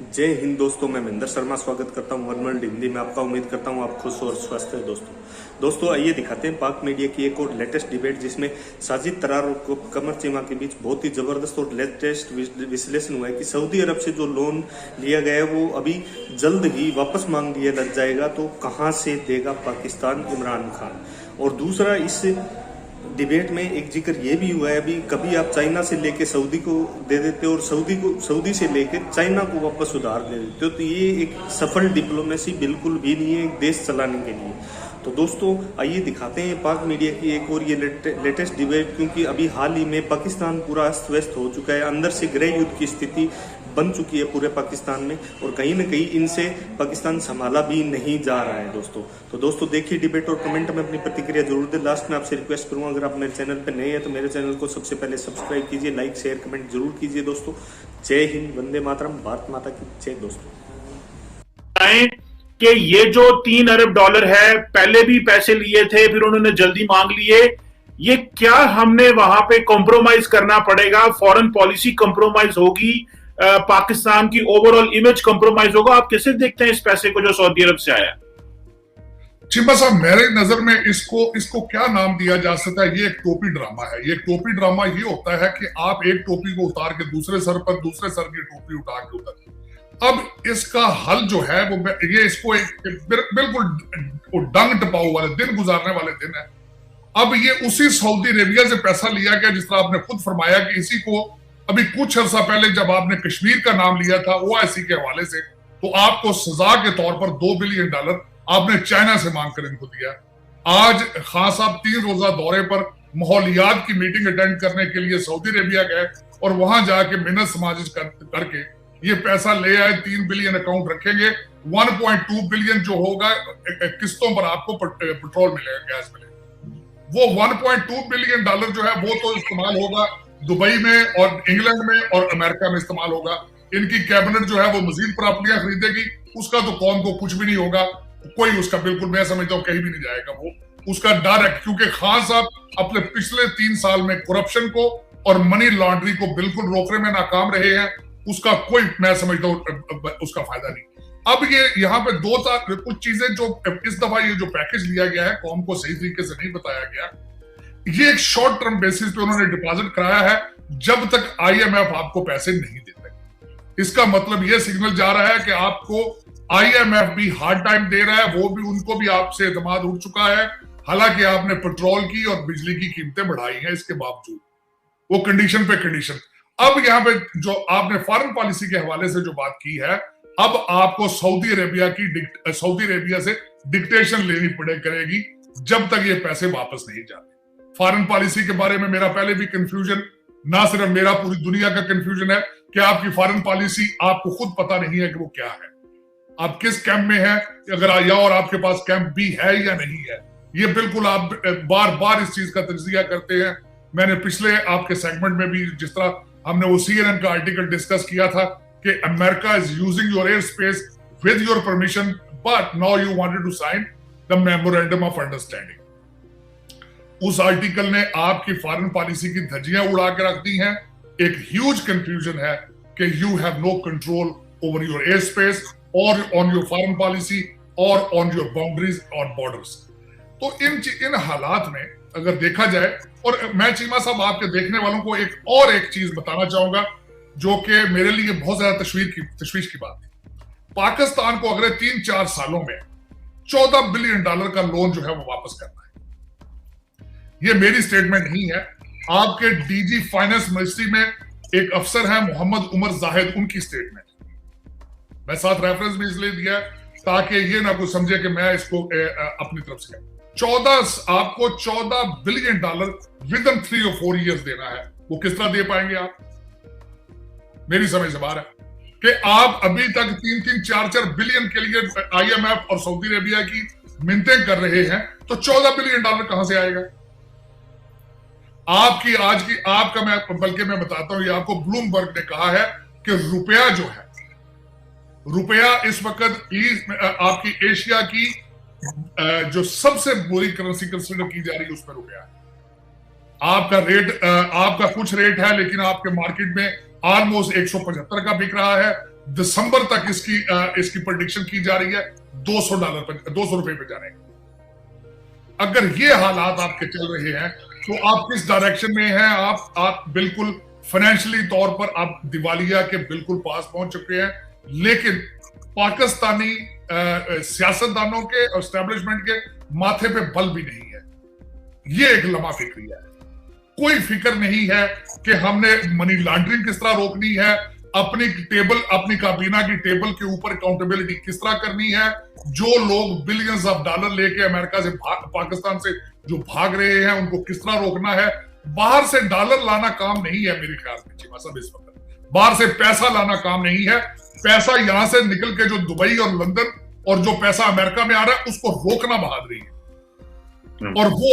जय हिंद दोस्तों, मैं महेंद्र शर्मा स्वागत करता हूं वन वर्ल्ड हिंदी में आपका। उम्मीद करता हूं आप खुश और स्वस्थ हैं। दोस्तों आइए दिखाते हैं पाक मीडिया की एक और लेटेस्ट डिबेट, जिसमें साजिद तरार और कमर चीमा के बीच बहुत ही जबरदस्त और लेटेस्ट विश्लेषण हुआ है कि सऊदी अरब से जो लोन लिया गया है वो अभी जल्द ही वापस मांग लिया लग जाएगा, तो कहां से देगा पाकिस्तान इमरान खान। और दूसरा, इस डिबेट में एक जिक्र ये भी हुआ है, अभी कभी आप चाइना से लेके सऊदी को दे देते हो और सऊदी से लेके चाइना को वापस उधार दे देते हो, तो ये एक सफल डिप्लोमेसी बिल्कुल भी नहीं है एक देश चलाने के लिए। तो दोस्तों आइए दिखाते हैं पाक मीडिया की एक और ये लेटेस्ट डिबेट, क्योंकि अभी हाल ही में पाकिस्तान पूरा अस्त व्यस्त हो चुका है, अंदर से गृह युद्ध की स्थिति बन चुकी है पूरे पाकिस्तान में, और कहीं ना कहीं इनसे पाकिस्तान संभाला भी नहीं जा रहा है तो दोस्तों देखिए डिबेट और कमेंट में अपनी प्रतिक्रिया जरूर दें। लास्ट में आपसे रिक्वेस्ट करूंगा, अगर आप मेरे चैनल पर नए हैं तो मेरे चैनल को सबसे पहले सब्सक्राइब कीजिए, लाइक शेयर कमेंट जरूर कीजिए दोस्तों। जय हिंद, वंदे मातरम, भारत माता की जय। दोस्तों कि ये जो $3 अरब है, पहले भी पैसे लिए थे, फिर उन्होंने जल्दी मांग लिए, ये क्या हमने वहां पे कॉम्प्रोमाइज करना पड़ेगा? फॉरेन पॉलिसी कॉम्प्रोमाइज होगी, पाकिस्तान की ओवरऑल इमेज कॉम्प्रोमाइज होगा। आप कैसे देखते हैं इस पैसे को जो सऊदी अरब से आया? चिंबा साहब, मेरे नजर में इसको क्या नाम दिया जा सकता है? ये एक टोपी ड्रामा है। ये टोपी ड्रामा ये होता है कि आप एक टोपी को उतार के दूसरे सर पर, दूसरे सर की टोपी उठा के उतार। अब इसका हल जो है वो ये इसको बिल्कुल डंग टपाऊ वाले दिन गुजारने वाले दिन है। अब ये उसी सऊदी अरेबिया से पैसा लिया गया, जिस तरह आपने खुद फरमाया कि इसी को अभी कुछ अर्सा पहले जब आपने कश्मीर का नाम लिया था ओआईसी के हवाले से, तो आपको सजा के तौर पर $2 बिलियन आपने चाइना से मांग कर इनको दिया। आज खान साहब 3 रोजा दौरे पर माहौलियात की मीटिंग अटेंड करने के लिए सऊदी अरेबिया गए और वहां जाके मिन्नत समाजिश करके ये पैसा ले आए। 3 बिलियन अकाउंट रखेंगे, 1.2 बिलियन जो होगा किस्तों पर आपको पेट्रोल मिलेगा, गैस मिलेगा। वो $1.2 बिलियन जो है वो तो इस्तेमाल होगा दुबई में और इंग्लैंड में और अमेरिका में इस्तेमाल होगा। इनकी कैबिनेट जो है वो मजीद प्रॉपर्टियां खरीदेगी, उसका तो कौम को कुछ भी नहीं होगा, कोई उसका बिल्कुल, मैं समझता हूँ कहीं भी नहीं जाएगा वो उसका डायरेक्ट, क्योंकि खान साहब अपने पिछले 3 साल में करप्शन को और मनी लॉन्ड्रिंग को बिल्कुल रोकने में नाकाम रहे हैं। उसका कोई, मैं समझता हूँ उसका फायदा नहीं। अब ये यहाँ पे कुछ चीजें जो इस दफा ये जो पैकेज लिया गया है कौम को सही तरीके से नहीं बताया गया। ये एक शॉर्ट टर्म बेसिस पे उन्होंने डिपॉजिट कराया है जब तक आईएमएफ आपको पैसे नहीं देते। इसका मतलब ये सिग्नल जा रहा है कि आपको आईएमएफ भी हार्ड टाइम दे रहा है, वो भी, उनको भी आपसे एतमाद उठ चुका है। हालांकि आपने पेट्रोल की और बिजली की कीमतें बढ़ाई हैं, इसके बावजूद वो कंडीशन पे कंडीशन। अब यहाँ पे जो आपने फॉरेन पॉलिसी के हवाले से जो बात की है, अब आपको सऊदी अरेबिया से डिक्टेशन लेनी करेगी जब तक ये पैसे वापस नहीं जाते। फॉरेन पॉलिसी के बारे में मेरा पहले भी कंफ्यूजन, ना सिर्फ मेरा, पूरी दुनिया का कंफ्यूजन है कि आपकी फॉरेन पॉलिसी आपको खुद पता नहीं है कि वो क्या है, आप किस कैंप में है, अगर आया और आपके पास कैंप भी है या नहीं है। ये बिल्कुल आप बार बार इस चीज का तज्जिया करते हैं। मैंने पिछले आपके सेगमेंट में भी, जिस तरह हमने वो CNN का आर्टिकल डिस्कस किया था कि America is using your air space with your permission, but now you wanted to sign the memorandum of understanding. उस आर्टिकल ने आपकी फॉरेन पॉलिसी की धज्जियां उड़ा के रख दी हैं। एक ह्यूज कंफ्यूजन है कि you have no control over your air space और ऑन योर फॉरेन पॉलिसी और ऑन योर बाउंड्रीज और बॉर्डर्स। तो इन हालात में अगर देखा जाए, और मैं चीमा साहब आपके देखने वालों को एक चीज बताना चाहूंगा जो कि मेरे लिए बहुत ज्यादा तशवीश की बात है। पाकिस्तान को अगले 3-4 सालों में $14 बिलियन का लोन जो है वो वापस करना है। ये मेरी स्टेटमेंट नहीं है, आपके डीजी फाइनेंस मिनिस्ट्री में एक अफसर है मोहम्मद उमर जाहिद, उनकी स्टेटमेंट। मैं साथ रेफरेंस भी इसलिए दिया ताकि ये ना कोई समझे कि मैं इसको अपनी तरफ से आपको $14 बिलियन विद इन 3 और 4 ईयर्स देना है। वो किस तरह दे पाएंगे आप? मेरी समझ से बाहर है कि आप अभी तक 3-3, 4-4 बिलियन के लिए आईएमएफ और सऊदी अरेबिया की मिन्नतें कर रहे हैं, तो $14 बिलियन कहां से आएगा? आपका मैं बताता हूं, ये आपको ब्लूमबर्ग ने कहा है कि रुपया जो है, रुपया इस वक्त आपकी एशिया की जो सबसे बुरी करेंसी कंसिडर की जा रही है उसमें रुपया है। आपका कुछ रेट है, लेकिन आपके मार्केट में ऑलमोस्ट 175 का बिक रहा है, दिसंबर तक इसकी प्रेडिक्शन की जा रही है $200 पे जाने की। अगर ये हालात आपके चल रहे हैं तो आप किस डायरेक्शन में हैं? आप बिल्कुल फाइनेंशियली तौर पर आप दिवालिया के बिल्कुल पास पहुंच चुके हैं। लेकिन पाकिस्तानी सियासतदानों के और एस्टेब्लिशमेंट के माथे पे बल भी नहीं है। ये एक लम्हा फिक्री है। कोई फिक्र नहीं है कि हमने मनी लॉन्ड्रिंग किस तरह रोकनी है, अपनी काबीना की टेबल के ऊपर अकाउंटेबिलिटी किस तरह करनी है। जो लोग बिलियंस ऑफ डॉलर लेके अमेरिका से पाकिस्तान से जो भाग रहे हैं उनको किस तरह रोकना है। बाहर से डॉलर लाना काम नहीं है मेरे ख्याल में चीमा साहब। इस वक्त बाहर से पैसा लाना काम नहीं है। पैसा यहां से निकल के जो दुबई और लंदन और जो पैसा अमेरिका में आ रहा है उसको रोकना बहादुरी है। और वो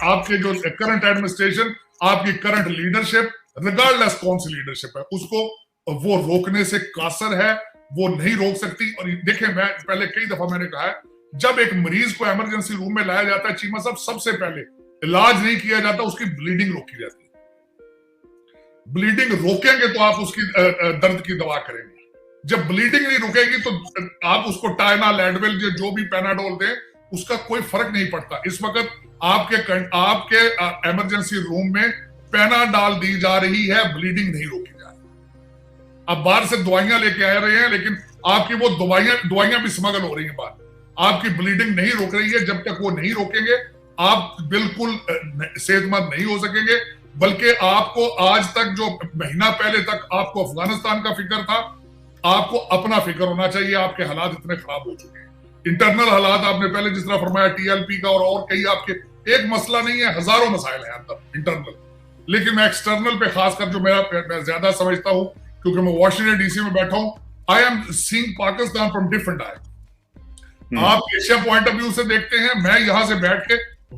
आपके जो करंट एडमिनिस्ट्रेशन, आपकी करंट लीडरशिप, रिगार्डलेस कौन सी लीडरशिप है, उसको वो रोकने से कासर है, वो नहीं रोक सकती। और देखें, मैं पहले कई दफा मैंने कहा है, जब एक मरीज को इमरजेंसी रूम में लाया जाता है चीमा साहब, सबसे पहले इलाज नहीं किया जाता, उसकी ब्लीडिंग रोकी जाती है। ब्लीडिंग रोकेंगे तो आप उसकी दर्द की दवा करेंगे। जब ब्लीडिंग नहीं रुकेगी तो आप उसको टाइनाल, एडविल, जो भी पैनाडोल दें, उसका कोई फर्क नहीं पड़ता। इस वक्त आपके इमरजेंसी रूम में पैनाडोल दी जा रही है, ब्लीडिंग नहीं रोकी जा रही। अब बाहर से दवाइयां लेके आ रहे हैं, लेकिन आपकी वो दवाइयां भी स्मगल हो रही हैं बाहर। आपकी ब्लीडिंग नहीं रोक रही है। जब तक वो नहीं रोकेंगे आप बिल्कुल सेहतमंद नहीं हो सकेंगे। बल्कि आपको आज तक, जो महीना पहले तक आपको अफगानिस्तान का फिक्र था, आपको अपना फिक्र होना चाहिए। आपके हालात इतने खराब हो चुके हैं, इंटरनल हालात, आपने पहले जिस तरह फरमाया टीएलपी का और कई आपके, एक मसला नहीं है, हजारों मसाइल हैं अंदर इंटरनल। लेकिन मैं एक्सटर्नल पे खासकर जो मैं ज्यादा समझता हूं, क्योंकि मैं वॉशिंगटन डीसी में बैठा हूं, I am seeing Pakistan from different I. आप एशिया पॉइंट ऑफ व्यू से देखते हैं, मैं यहां से बैठ के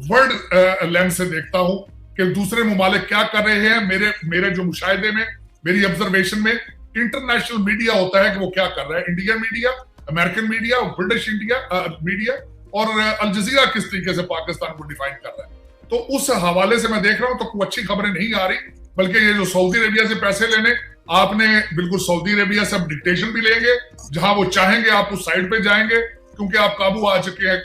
वर्ल्ड लेंस से देखता हूं कि दूसरे मुमालिक क्या कर रहे हैं। मेरे जो मुशाहिदे में, मेरी ऑब्जर्वेशन में, इंटरनेशनल मीडिया होता है कि वो क्या कर रहा है। Indian media, American media, British media और अल जजीरा किस तरीके से पाकिस्तान को डिफाइन कर रहा है। तो उस हवाले से मैं देख रहा हूं तो कोई अच्छी खबरें नहीं आ रही। बल्कि ये जो सऊदी अरेबिया से पैसे लेने, आपने बिल्कुल सऊदी अरेबिया से अब डिक्टेशन भी लेंगे, जहां वो चाहेंगे आप उस साइड पे जाएंगे, क्योंकि आप काबू आ चुके हैं।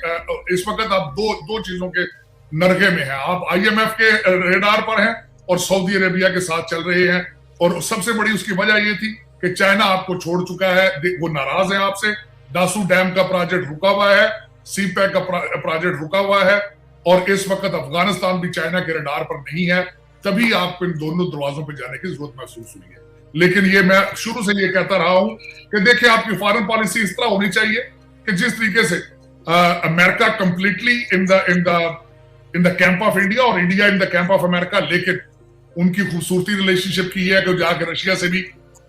इस वक्त आप दो चीजों के नरगे में हैं। आप IMF के रेडार पर हैं और सऊदी अरेबिया के साथ चल रहे हैं। और सबसे बड़ी उसकी वजह ये थी कि चाइना आपको छोड़ चुका है, वो नाराज है आपसे। दासू डैम का प्रोजेक्ट रुका हुआ है, सीपैक का प्रोजेक्ट रुका हुआ है, और इस वक्त अफगानिस्तान भी चाइना के रडार पर नहीं है। तभी आपको इन दोनों दरवाजों पर जाने की जरूरत महसूस हुई है। लेकिन ये मैं शुरू से ये कहता रहा हूं कि देखिए, आपकी फॉरेन पॉलिसी इस तरह होनी चाहिए कि जिस तरीके से America completely in the camp of India और India in the camp of America, लेकिन उनकी खूबसूरती रिलेशनशिप की है कि जाकर रशिया से भी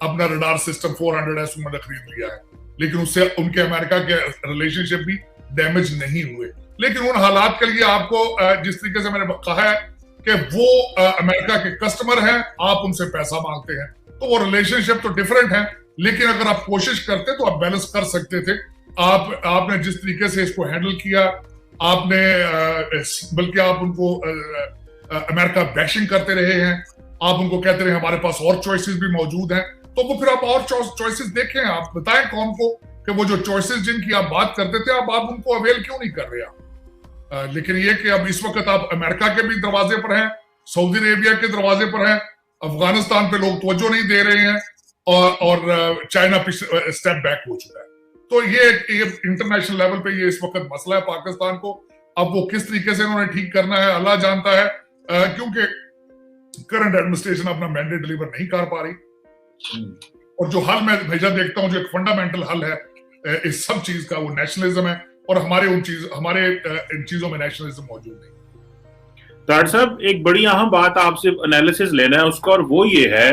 अपना रडार सिस्टम 400S उन्होंने खरीद लिया है, लेकिन उससे उनके अमेरिका के रिलेशनशिप भी डैमेज नहीं हुए। लेकिन उन हालात के लिए आपको जिस तरीके से मैंने कहा है कि वो अमेरिका के कस्टमर हैं, आप उनसे पैसा मांगते हैं, तो वो रिलेशनशिप तो डिफरेंट है। लेकिन अगर आप कोशिश करते तो आप बैलेंस कर सकते थे। आपने जिस तरीके से इसको हैंडल किया, आपने बल्कि आप उनको अमेरिका बैशिंग करते रहे हैं, आप उनको कहते रहे हमारे पास और चॉइसेस भी मौजूद हैं। तो वो फिर आप और चॉइसेस देखें, आप बताएं कौन को कि वो जो चॉइसेस जिनकी आप बात करते थे, आप उनको अवेल क्यों नहीं कर रहे आप। लेकिन ये कि अब इस वक्त आप अमेरिका के भी दरवाजे पर हैं, सऊदी अरेबिया के दरवाजे पर हैं, अफगानिस्तान पे लोग तवज्जो नहीं दे रहे हैं, और चाइना स्टेप बैक हो चुका है। तो ये इंटरनेशनल लेवल पे ये इस वक्त मसला है पाकिस्तान को। अब वो किस तरीके से इन्होंने ठीक करना है अल्लाह जानता है, क्योंकि करंट एडमिनिस्ट्रेशन अपना मैंडेट डिलीवर नहीं कर पा रही। और जो हल मैं भेजा देखता हूं, जो एक फंडामेंटल हल है इस सब चीज का, वो नेशनलिज्म है, और हमारे इन चीजों में नेशनलिज्म मौजूद नहीं। डॉक्टर साहब, एक बड़ी अहम बात आपसे एनालिसिस लेना है उसका, और वो ये है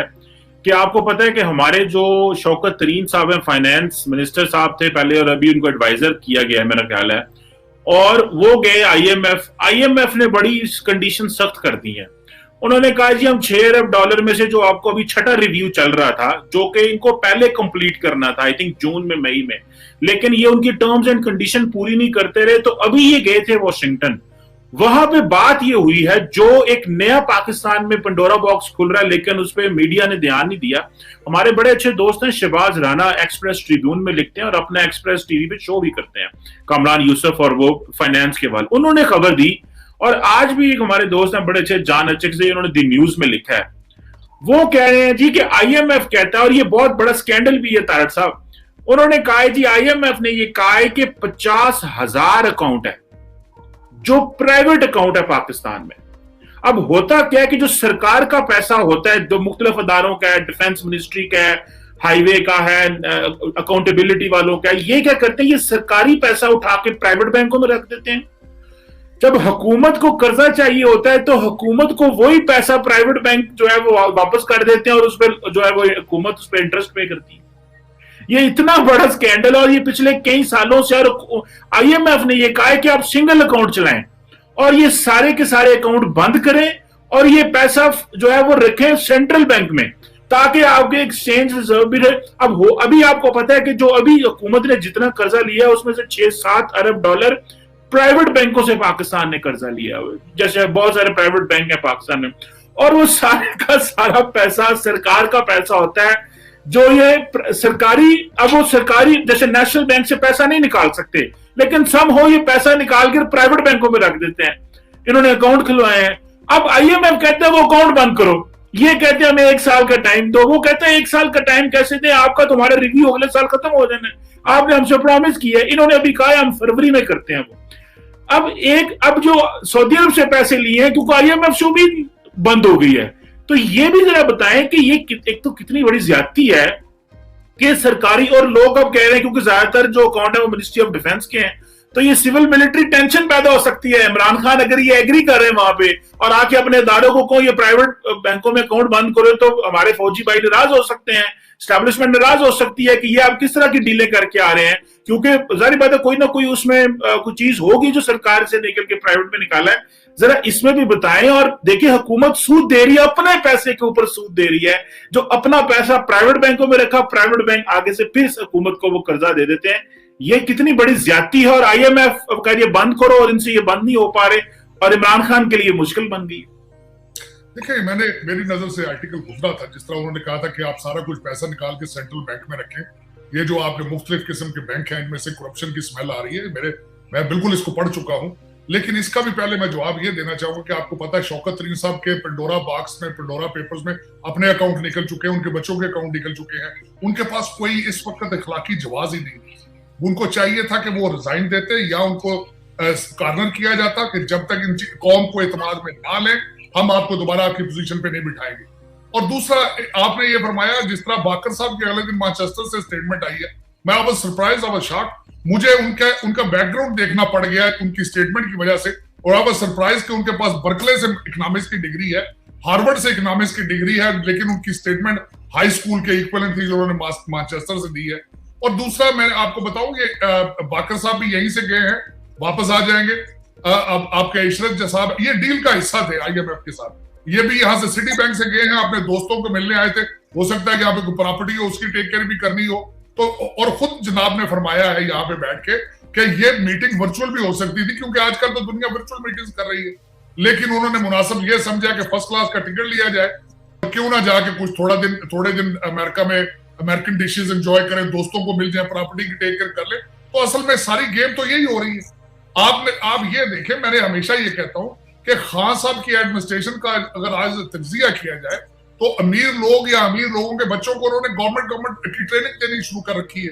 कि आपको पता है कि हमारे जो शौकत तरीन साहब हैं, फाइनेंस मिनिस्टर साहब थे पहले, और अभी उनको एडवाइजर किया गया है मेरा ख्याल है, और वो गए IMF ने बड़ी कंडीशन सख्त कर दी है। उन्होंने कहा जी हम $6 अरब में से, जो आपको अभी छठा रिव्यू चल रहा था, जो कि इनको पहले कंप्लीट करना था आई थिंक जून में, मई में, लेकिन ये उनकी टर्म्स एंड कंडीशन पूरी नहीं करते रहे, तो अभी ये गए थे वॉशिंगटन वहां पे बात ये हुई है, जो एक नया पाकिस्तान में पंडोरा बॉक्स खुल रहा है, लेकिन उस पर मीडिया ने ध्यान नहीं दिया। हमारे बड़े अच्छे दोस्त हैं शहबाज राना, एक्सप्रेस ट्रिब्यून में लिखते हैं और अपना एक्सप्रेस टीवी पे शो भी करते हैं, कामरान यूसुफ, और वो फाइनेंस के वाले, उन्होंने खबर दी। और आज भी एक हमारे दोस्त हैं बड़े अच्छे जान अचक से, उन्होंने दी न्यूज में लिखा है, वो कह रहे हैं जी कि आईएमएफ कहता है, और ये बहुत बड़ा स्कैंडल भी है तारक साहब, उन्होंने कहा है जी, आईएमएफ ने ये कहा है कि 50,000 अकाउंट है जो प्राइवेट अकाउंट है पाकिस्तान में। अब होता क्या है कि जो सरकार का पैसा होता है, जो मुख्तलिफ अदारों का है, डिफेंस मिनिस्ट्री का है, हाईवे का है, अकाउंटेबिलिटी वालों का है, ये क्या करते हैं, ये सरकारी पैसा उठा के प्राइवेट बैंकों में रख देते हैं। जब हुकूमत को कर्जा चाहिए होता है तो हुकूमत को वही पैसा प्राइवेट बैंक जो है वो वापस कर देते हैं, और उस पर जो है वो हुकूमत उस पर इंटरेस्ट पे करती है। ये इतना बड़ा स्कैंडल, और ये पिछले कई सालों से, और आईएमएफ ने ये कहा है कि आप सिंगल अकाउंट चलाएं और ये सारे के सारे अकाउंट बंद करें, और ये पैसा जो है वो रखें सेंट्रल बैंक में, ताकि आपके एक्सचेंज रिजर्व भी रहे। अब अभी आपको पता है कि जो अभी हुकूमत ने जितना कर्जा लिया है उसमें से 6-7 अरब डॉलर प्राइवेट बैंकों से पाकिस्तान ने कर्जा लिया हुआ, जैसे बहुत सारे प्राइवेट बैंक है पाकिस्तान में, और वो सारे का सारा पैसा सरकार का पैसा होता है, जो ये सरकारी, अब वो सरकारी जैसे नेशनल बैंक से पैसा नहीं निकाल सकते, लेकिन सम हो ये पैसा निकाल कर प्राइवेट बैंकों में रख देते हैं। इन्होंने अकाउंट खुलवाए हैं। अब आईएमएफ कहते हैं वो अकाउंट बंद करो, ये कहते हैं हमें 1 साल का टाइम दो, वो कहते हैं 1 साल का टाइम कैसे दे, आपका तुम्हारा रिव्यू अगले साल खत्म हो जाना, आपने हमसे प्रॉमिस किया है। इन्होंने अभी कहा हम फरवरी में करते हैं वो। अब जो सऊदी अरब से पैसे लिए हैं, क्योंकि आईएमएफ से भी बंद हो गई है, तो ये भी जरा बताएं कि ये एक तो कितनी बड़ी ज्यादती है कि सरकारी, और लोग अब कह रहे हैं क्योंकि ज्यादातर जो अकाउंट है वो मिनिस्ट्री ऑफ डिफेंस के हैं, तो ये सिविल मिलिट्री टेंशन पैदा हो सकती है। इमरान खान अगर ये एग्री कर रहे हैं वहां पे और आके अपने इदारों को कहो ये प्राइवेट बैंकों में अकाउंट बंद करो, तो हमारे फौजी भाई नाराज हो सकते हैं, स्टैब्लिशमेंट नाराज हो सकती है कि ये आप किस तरह की डीलें करके आ रहे हैं, क्योंकि जाहिर बात है कोई ना कोई उसमें कुछ चीज होगी जो सरकार से निकल के प्राइवेट में निकाला है। जरा इसमें भी बताएं। और देखिए हुकूमत सूद दे रही है, अपने पैसे के ऊपर सूद दे रही है, जो अपना पैसा प्राइवेट बैंकों में रखा, प्राइवेट बैंक आगे से फिर हुकूमत को वो कर्जा दे देते हैं। ये कितनी बड़ी ज्यादती है। और आईएमएफ कह रही है बंद करो, और इनसे ये बंद नहीं हो पा रहे, और इमरान खान के लिए मुश्किल बन गई। देखिए, मेरी नजर से आर्टिकल गुजरा था, जिस तरह उन्होंने कहा था कि आप सारा कुछ पैसा निकाल के सेंट्रल बैंक में रखें, ये जो आपके मुख्तलिफ किस्म के बैंक हैं इनमें से करप्शन की स्मेल आ रही है। मैं बिल्कुल इसको पढ़ चुका हूं, लेकिन इसका भी पहले मैं जवाब ये देना चाहूंगा कि आपको पता है शौकत तरीन साहब के पंडोरा बॉक्स में, पंडोरा पेपर्स में अपने अकाउंट निकल चुके हैं, उनके बच्चों के अकाउंट निकल चुके हैं। उनके पास कोई इस वक्त अखलाकी जवाज ही नहीं। उनको चाहिए था कि वो रिजाइन देते या उनको कार्नर किया जाता कि जब तक इन कौम को एतमाद में ना लें हम आपको दोबारा आपकी पोजीशन पे नहीं बिठाएंगे। और दूसरा, आपने ये फरमाया जिस तरह बाकर साहब के अगले दिन मैनचेस्टर से स्टेटमेंट आई है, मैं अब सरप्राइज, अब शॉक, मुझे उनका बैकग्राउंड देखना पड़ गया है उनकी स्टेटमेंट की वजह से। और अब सरप्राइज कि उनके पास बर्कले से इकोनॉमिक्स की डिग्री है, हार्वर्ड से इकोनॉमिक्स की डिग्री है, लेकिन उनकी स्टेटमेंट हाई स्कूल के इक्विवेलेंट थी जो उन्होंने मैनचेस्टर से दी है। और दूसरा, मैं आपको बताऊं कि बाकर साहब भी यहीं से गए हैं, वापस आ जाएंगे। अब आपके इशरत साहब ये डील का हिस्सा थे आईएमएफ के साथ, ये भी यहाँ से सिटी बैंक से गए हैं, अपने दोस्तों को मिलने आए थे। हो सकता है कि यहाँ पे कोई प्रॉपर्टी हो उसकी टेक केयर भी करनी हो, तो और खुद जनाब ने फरमाया है यहाँ पे बैठ के कि ये मीटिंग वर्चुअल भी हो सकती थी, क्योंकि आजकल तो दुनिया वर्चुअल मीटिंग्स कर रही है। लेकिन उन्होंने मुनासिब ये समझा कि फर्स्ट क्लास का टिकट लिया जाए, क्यों ना जाके कुछ थोड़े दिन अमेरिका में अमेरिकन डिशेज एंजॉय करें, दोस्तों को मिल जाए, प्रॉपर्टी की टेक केयर कर ले। तो असल में सारी गेम तो यही हो रही है। आप ये देखें, मैंने हमेशा ये कहता हूं कि खान साहब की एडमिनिस्ट्रेशन का अगर आज तज्जिया किया जाए तो अमीर लोग या अमीर लोगों के बच्चों को उन्होंने गवर्नमेंट की ट्रेनिंग देनी शुरू कर रखी है।